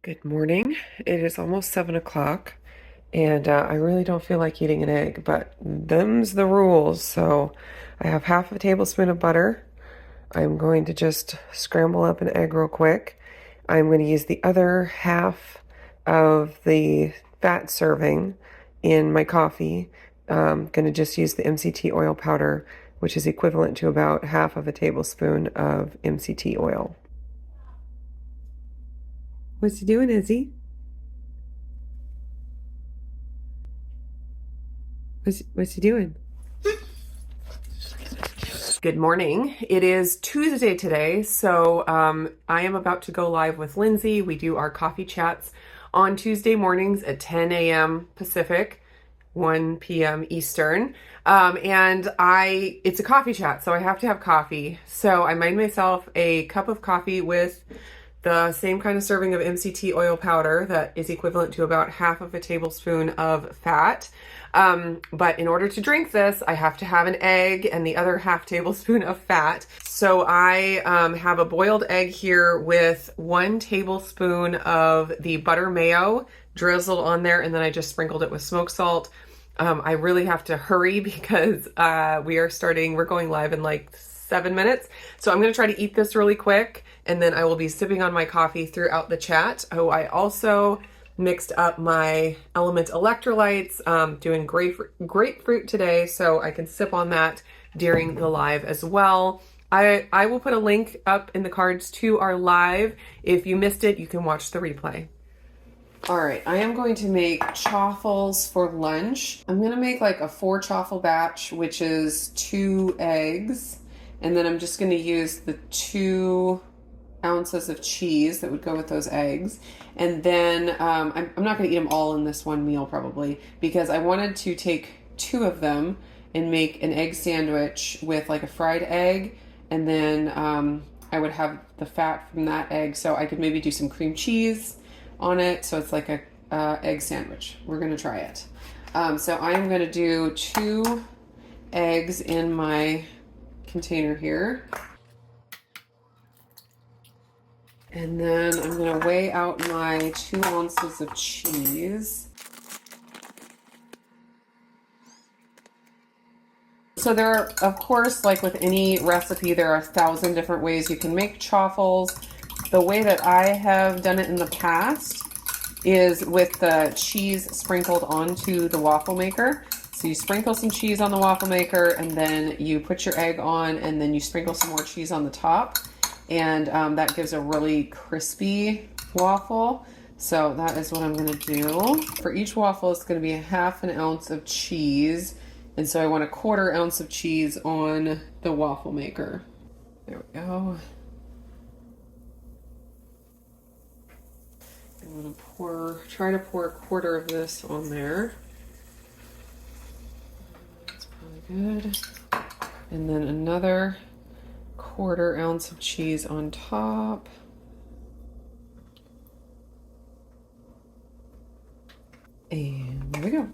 Good morning. It is almost 7 o'clock, and I really don't feel like eating an egg, but them's the rules. So I have half a tablespoon of butter. I'm going to just scramble up an egg real quick. I'm going to use the other half of the fat serving in my coffee. I'm going to just use the MCT oil powder, which is equivalent to about half of a tablespoon of MCT oil. What's he doing, Izzy? What's he doing? Good morning. It is Tuesday today, so I am about to go live with Lindsay. We do our coffee chats on Tuesday mornings at 10 a.m. Pacific, 1 p.m. Eastern. It's a coffee chat, so I have to have coffee. So I made myself a cup of coffee with the same kind of serving of MCT oil powder that is equivalent to about half of a tablespoon of fat. But in order to drink this, I have to have an egg and the other half tablespoon of fat. So I have a boiled egg here with 1 tablespoon of the butter mayo drizzled on there, and then I just sprinkled it with smoked salt. I really have to hurry because we're going live in like 7 minutes. So I'm going to try to eat this really quick, and then I will be sipping on my coffee throughout the chat. Oh, I also mixed up my Element electrolytes, doing grapefruit today, so I can sip on that during the live as well. I will put a link up in the cards to our live. If you missed it, you can watch the replay. All right, I am going to make chaffles for lunch. I'm gonna make like a 4 chaffle batch, which is 2 eggs. And then I'm just gonna use the 2 ounces of cheese that would go with those eggs. And then I'm not going to eat them all in this one meal probably, because I wanted to take 2 of them and make an egg sandwich with like a fried egg, and then I would have the fat from that egg, so I could maybe do some cream cheese on it, so it's like a egg sandwich. We're going to try it. So I'm going to do 2 eggs in my container here. And then I'm going to weigh out my 2 ounces of cheese. So there are, of course, like with any recipe, there are 1,000 different ways you can make chaffles. The way that I have done it in the past is with the cheese sprinkled onto the waffle maker. So you sprinkle some cheese on the waffle maker, and then you put your egg on, and then you sprinkle some more cheese on the top. And that gives a really crispy waffle. So that is what I'm going to do. For each waffle, it's going to be a 1/2 ounce of cheese. And so I want a 1/4 ounce of cheese on the waffle maker. There we go. I'm going to try to pour a 1/4 of this on there. That's probably good. And then another 1/4 ounce of cheese on top. And there we go.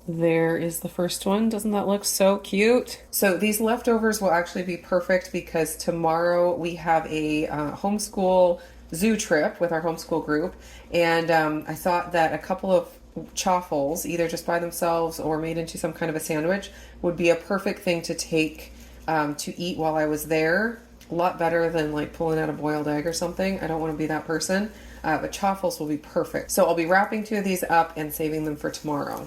There is the first one. Doesn't that look so cute? So these leftovers will actually be perfect because tomorrow we have a homeschool zoo trip with our homeschool group. And I thought that a couple of chaffles, either just by themselves or made into some kind of a sandwich, would be a perfect thing to take to eat while I was there. A lot better than like pulling out a boiled egg or something. I don't want to be that person, but chaffles will be perfect. So I'll be wrapping 2 of these up and saving them for tomorrow.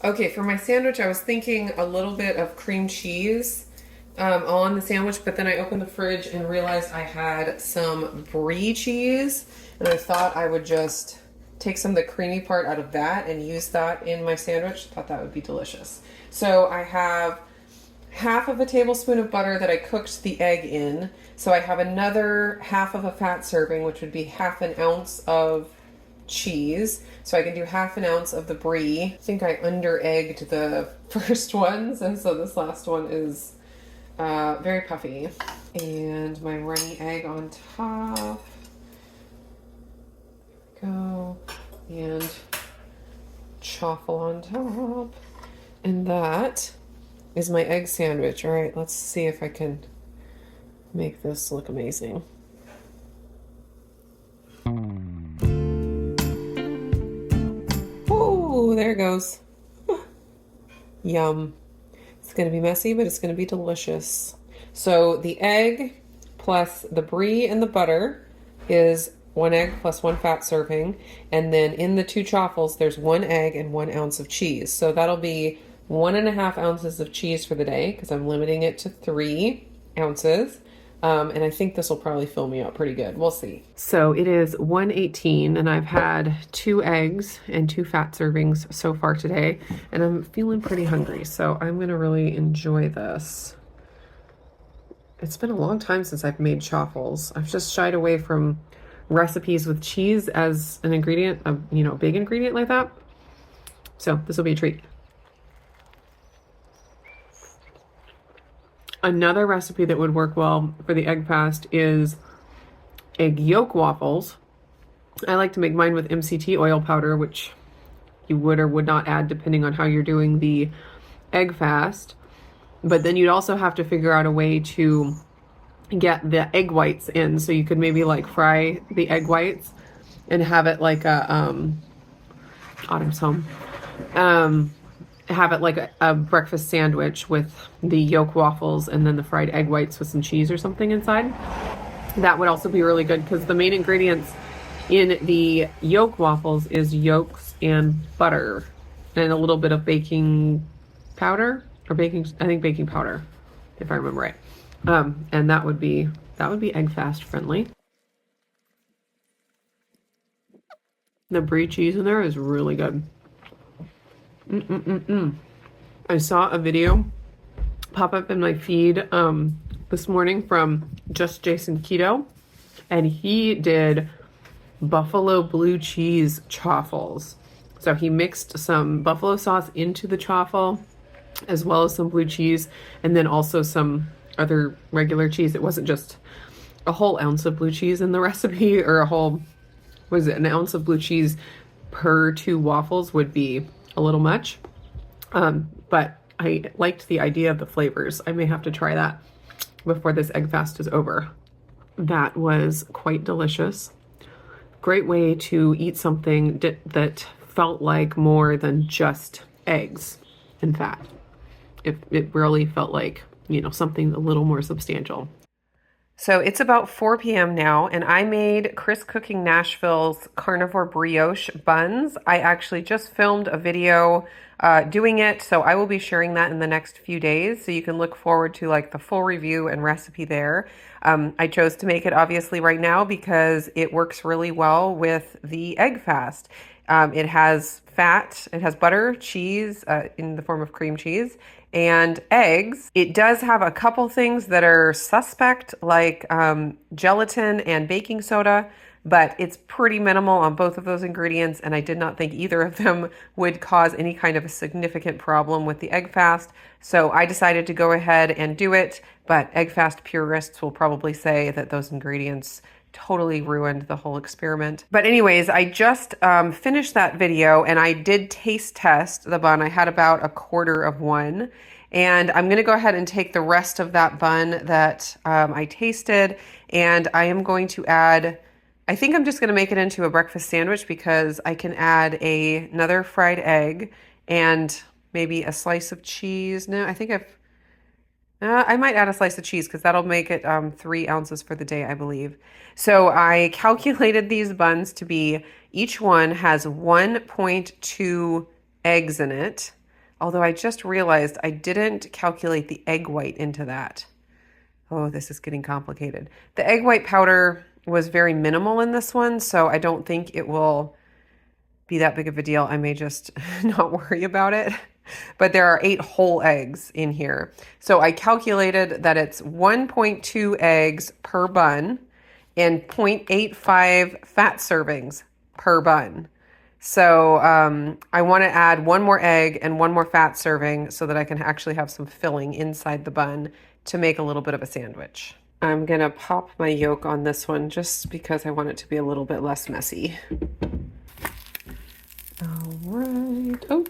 Okay, for my sandwich, I was thinking a little bit of cream cheese on the sandwich, but then I opened the fridge and realized I had some brie cheese, and I thought I would just take some of the creamy part out of that and use that in my sandwich. Thought that would be delicious. So I have 1/2 a tablespoon of butter that I cooked the egg in. So I have another 1/2 of a fat serving, which would be 1/2 ounce of cheese. So I can do 1/2 ounce of the brie. I think I under-egged the first ones, and so this last one is very puffy. And my runny egg on top. There we go. and chaffle on top. And that is my egg sandwich. All right, let's see if I can make this look amazing. Oh, there it goes. Yum. It's going to be messy, but it's going to be delicious. So the egg plus the brie and the butter is 1 egg plus 1 fat serving. And then in the 2 chaffles, there's 1 egg and 1 ounce of cheese. So that'll be 1.5 ounces of cheese for the day because I'm limiting it to 3 ounces. And I think this will probably fill me up pretty good. We'll see. So it is 1:18 and I've had 2 eggs and 2 fat servings so far today. And I'm feeling pretty hungry. So I'm going to really enjoy this. It's been a long time since I've made chaffles. I've just shied away from recipes with cheese as an ingredient, a big ingredient like that. So this will be a treat. Another recipe that would work well for the egg fast is egg yolk waffles. I like to make mine with MCT oil powder, which you would or would not add depending on how you're doing the egg fast. But then you'd also have to figure out a way to get the egg whites in. So you could maybe like fry the egg whites and have it like a, Autumn's home. Have it like a breakfast sandwich with the yolk waffles and then the fried egg whites with some cheese or something inside. That would also be really good because the main ingredients in the yolk waffles is yolks and butter and a little bit of baking powder or baking powder, if I remember right. And that would be egg fast friendly. The brie cheese in there is really good. I saw a video pop up in my feed this morning from Just Jason Keto, and he did buffalo blue cheese chaffles. So he mixed some buffalo sauce into the chaffle as well as some blue cheese and then also some other regular cheese. It wasn't just a whole ounce of blue cheese in the recipe or an ounce of blue cheese per 2 waffles would be a little much, but I liked the idea of the flavors. I may have to try that before this egg fast is over. That was quite delicious. Great way to eat something that felt like more than just eggs and fat. It really felt like, something a little more substantial. So it's about 4 p.m. now, and I made Chris Cooking Nashville's carnivore brioche buns. I actually just filmed a video doing it, so I will be sharing that in the next few days, so you can look forward to like the full review and recipe there. I chose to make it obviously right now because it works really well with the egg fast. It has fat, it has butter, cheese in the form of cream cheese, and eggs. It does have a couple things that are suspect, like gelatin and baking soda, but it's pretty minimal on both of those ingredients, and I did not think either of them would cause any kind of a significant problem with the egg fast. So I decided to go ahead and do it, but egg fast purists will probably say that those ingredients totally ruined the whole experiment. But anyways, I just finished that video and I did taste test the bun. I had about 1/4 of one. And I'm going to go ahead and take the rest of that bun that I tasted, and I am going to add, I think I'm just going to make it into a breakfast sandwich because I can add another fried egg and maybe a slice of cheese. No, I think I might add a slice of cheese because that'll make it 3 ounces for the day, I believe. So I calculated these buns to be, each one has 1.2 eggs in it. Although I just realized I didn't calculate the egg white into that. Oh, this is getting complicated. The egg white powder was very minimal in this one, so I don't think it will be that big of a deal. I may just not worry about it. But there are 8 whole eggs in here. So I calculated that it's 1.2 eggs per bun and 0.85 fat servings per bun. So I want to add 1 more egg and 1 more fat serving so that I can actually have some filling inside the bun to make a little bit of a sandwich. I'm going to pop my yolk on this one just because I want it to be a little bit less messy. All right. Oh,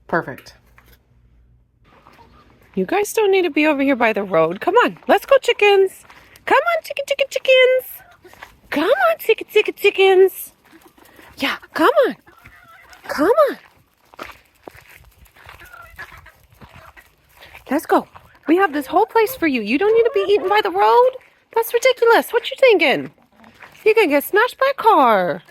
perfect. You guys don't need to be over here by the road. Come on, let's go, chickens. Come on, chickens. Come on, chickens. Yeah, come on. Come on. Let's go. We have this whole place for you. You don't need to be eaten by the road. That's ridiculous. What you thinking? You're gonna get smashed by a car.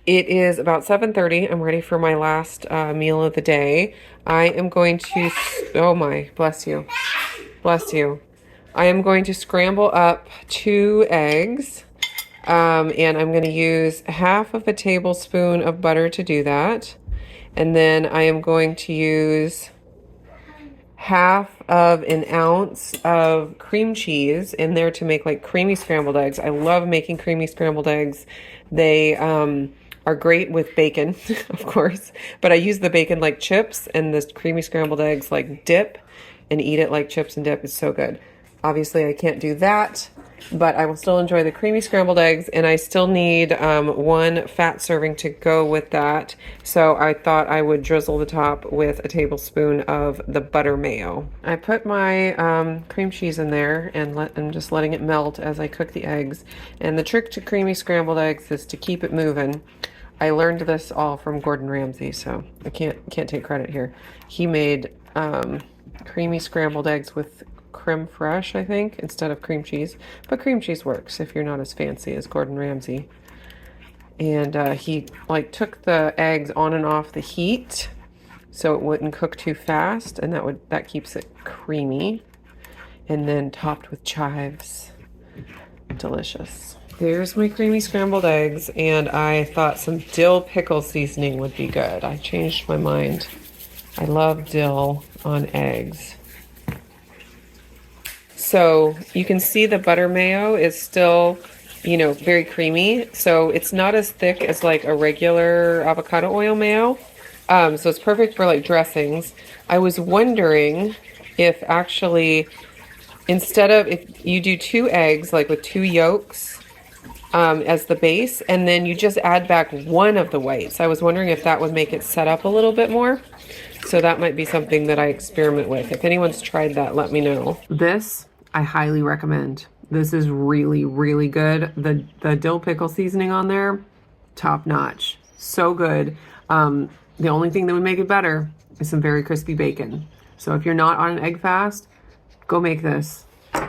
It is about 7:30. I'm ready for my last meal of the day. I am going to, oh my, bless you. Bless you. I am going to scramble up 2 eggs. And I'm going to use half of a tablespoon of butter to do that. And then I am going to use half of an ounce of cream cheese in there to make like creamy scrambled eggs. I love making creamy scrambled eggs. They are great with bacon, of course, but I use the bacon like chips and the creamy scrambled eggs like dip and eat it like chips and dip. It's so good. Obviously, I can't do that, but I will still enjoy the creamy scrambled eggs, and I still need 1 fat serving to go with that. So I thought I would drizzle the top with a tablespoon of the butter mayo. I put my cream cheese in there and I'm just letting it melt as I cook the eggs. And the trick to creamy scrambled eggs is to keep it moving. I learned this all from Gordon Ramsay, so I can't take credit here. He made creamy scrambled eggs with creme fraiche, I think, instead of cream cheese. But cream cheese works if you're not as fancy as Gordon Ramsay. And he like took the eggs on and off the heat so it wouldn't cook too fast, and that keeps it creamy. And then topped with chives. Delicious. There's my creamy scrambled eggs, and I thought some dill pickle seasoning would be good. I changed my mind. I love dill on eggs. So you can see the butter mayo is still, you know, very creamy. So it's not as thick as like a regular avocado oil mayo. So it's perfect for like dressings. I was wondering if actually, instead of, if you do 2 eggs, like with 2 yolks, as the base, and then you just add back 1 of the whites. I was wondering if that would make it set up a little bit more. So that might be something that I experiment with. If anyone's tried that, let me know. This, I highly recommend. This is really, really good. The dill pickle seasoning on there, top notch. So good. The only thing that would make it better is some very crispy bacon. So if you're not on an egg fast, go make this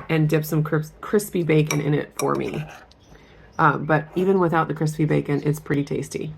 and dip some crispy bacon in it for me. But even without the crispy bacon, it's pretty tasty.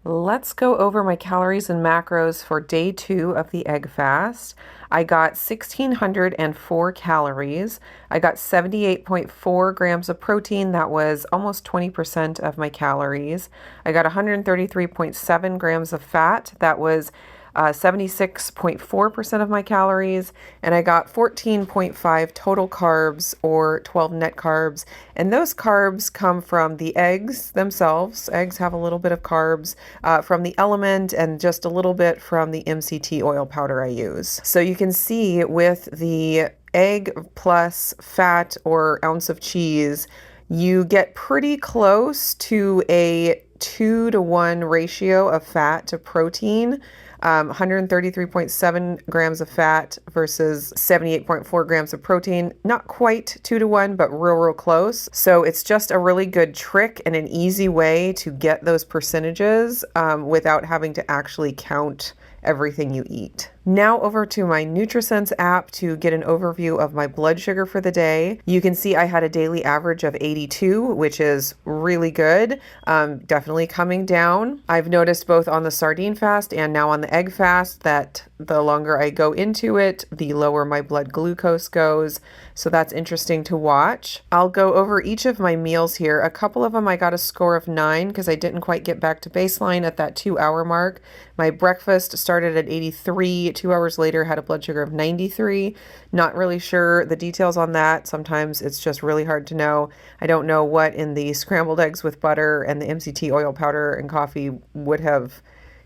Let's go over my calories and macros for day 2 of the egg fast. I got 1,604 calories. I got 78.4 grams of protein. That was almost 20% of my calories. I got 133.7 grams of fat. That was 76.4% of my calories, and I got 14.5 total carbs, or 12 net carbs, and those carbs come from the eggs themselves. Eggs have a little bit of carbs from the element, and just a little bit from the MCT oil powder I use. So you can see with the egg plus fat or ounce of cheese, you get pretty close to a 2-to-1 ratio of fat to protein. 133.7 grams of fat versus 78.4 grams of protein. Not quite 2-to-1, but real close. So it's just a really good trick and an easy way to get those percentages without having to actually count everything you eat. Now over to my NutriSense app to get an overview of my blood sugar for the day. You can see I had a daily average of 82, which is really good. Definitely coming down. I've noticed both on the sardine fast and now on the egg fast that the longer I go into it, the lower my blood glucose goes. So that's interesting to watch. I'll go over each of my meals here. A couple of them I got a score of 9 because I didn't quite get back to baseline at that 2-hour mark. My breakfast started at 83. 2 hours later, had a blood sugar of 93. Not really sure the details on that. Sometimes it's just really hard to know. I don't know what in the scrambled eggs with butter and the MCT oil powder and coffee would have,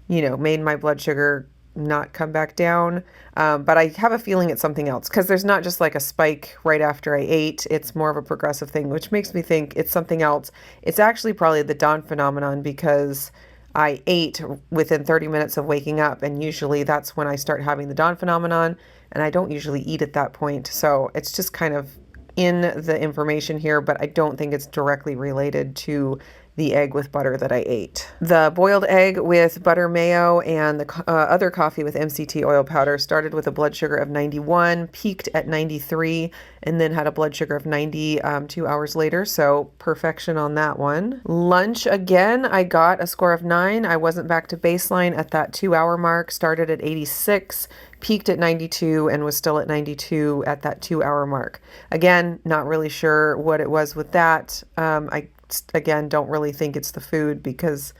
made my blood sugar not come back down. But I have a feeling it's something else because there's not just like a spike right after I ate. It's more of a progressive thing, which makes me think it's something else. It's actually probably the dawn phenomenon because I ate within 30 minutes of waking up, and usually that's when I start having the dawn phenomenon, and I don't usually eat at that point. So it's just kind of in the information here, but I don't think it's directly related to the egg with butter that I ate. The boiled egg with butter mayo and the other coffee with MCT oil powder started with a blood sugar of 91, peaked at 93, and then had a blood sugar of 90 2 hours later. So perfection on that one. Lunch, again, I got a score of 9. I wasn't back to baseline at that 2-hour mark, started at 86, peaked at 92, and was still at 92 at that 2-hour mark. Again, not really sure what it was with that. I again don't really think it's the food because,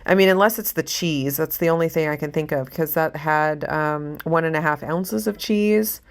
I mean, unless it's the cheese, that's the only thing I can think of, because that had 1.5 ounces of cheese.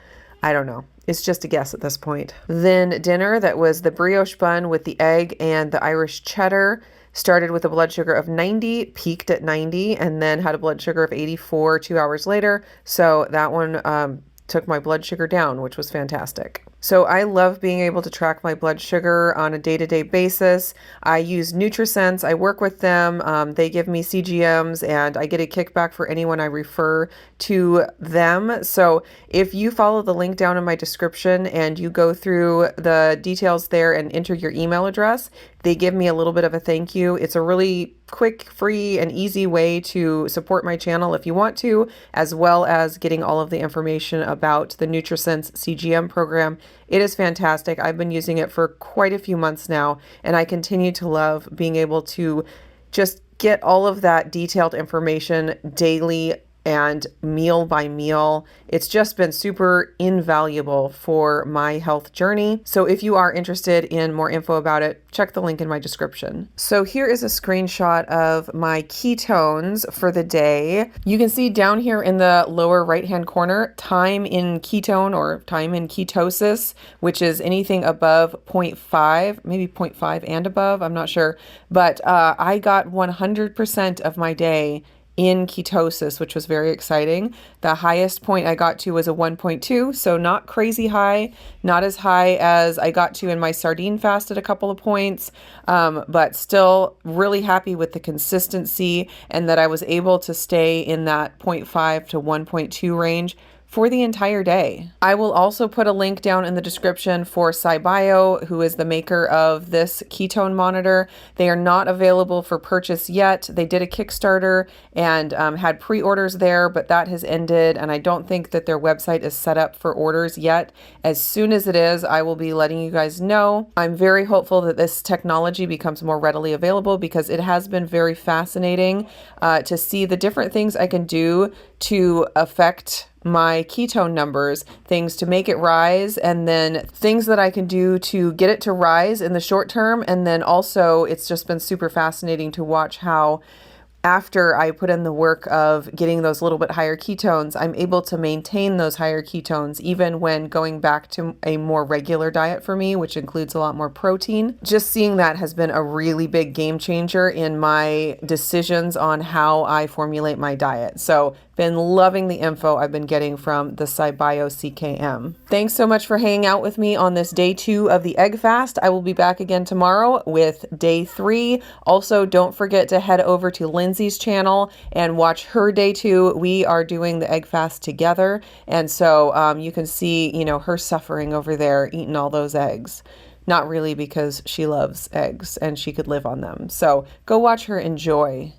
I don't know. It's just a guess at this point. Then dinner, that was the brioche bun with the egg and the Irish cheddar. Started with a blood sugar of 90, peaked at 90, and then had a blood sugar of 84 2 hours later. So that one took my blood sugar down, which was fantastic. So I love being able to track my blood sugar on a day-to-day basis. I use NutriSense. I work with them. They give me CGMs, and I get a kickback for anyone I refer to them. So if you follow the link down in my description and you go through the details there and enter your email address, they give me a little bit of a thank you. It's a really quick, free, and easy way to support my channel if you want to, as well as getting all of the information about the NutriSense CGM program. It is fantastic. I've been using it for quite a few months now, and I continue to love being able to just get all of that detailed information daily and meal by meal. It's just been super invaluable for my health journey. So if you are interested in more info about it, check the link in my description. So here is a screenshot of my ketones for the day. You can see down here in the lower right-hand corner, time in ketone or time in ketosis, which is anything above 0.5, maybe 0.5 and above, I'm not sure. But I got 100% of my day in ketosis, which was very exciting. The highest point I got to was a 1.2, so not crazy high, not as high as I got to in my sardine fast at a couple of points, but still really happy with the consistency and that I was able to stay in that 0.5 to 1.2 range for the entire day. I will also put a link down in the description for SciBio, who is the maker of this ketone monitor. They are not available for purchase yet. They did a Kickstarter and had pre-orders there, but that has ended, and I don't think that their website is set up for orders yet. As soon as it is, I will be letting you guys know. I'm very hopeful that this technology becomes more readily available because it has been very fascinating to see the different things I can do to affect my ketone numbers, things to make it rise, and then things that I can do to get it to rise in the short term. And then also it's just been super fascinating to watch how after I put in the work of getting those little bit higher ketones, I'm able to maintain those higher ketones even when going back to a more regular diet for me, which includes a lot more protein. Just seeing that has been a really big game changer in my decisions on how I formulate my diet. So been loving the info I've been getting from the SciBio CKM. Thanks so much for hanging out with me on this day 2 of the egg fast. I will be back again tomorrow with day 3. Also, don't forget to head over to Lindsay's channel and watch her day 2. We are doing the egg fast together. And so you can see, you know, her suffering over there eating all those eggs. Not really, because she loves eggs and she could live on them. So go watch her enjoy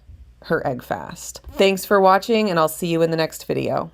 her egg fast. Thanks for watching, and I'll see you in the next video.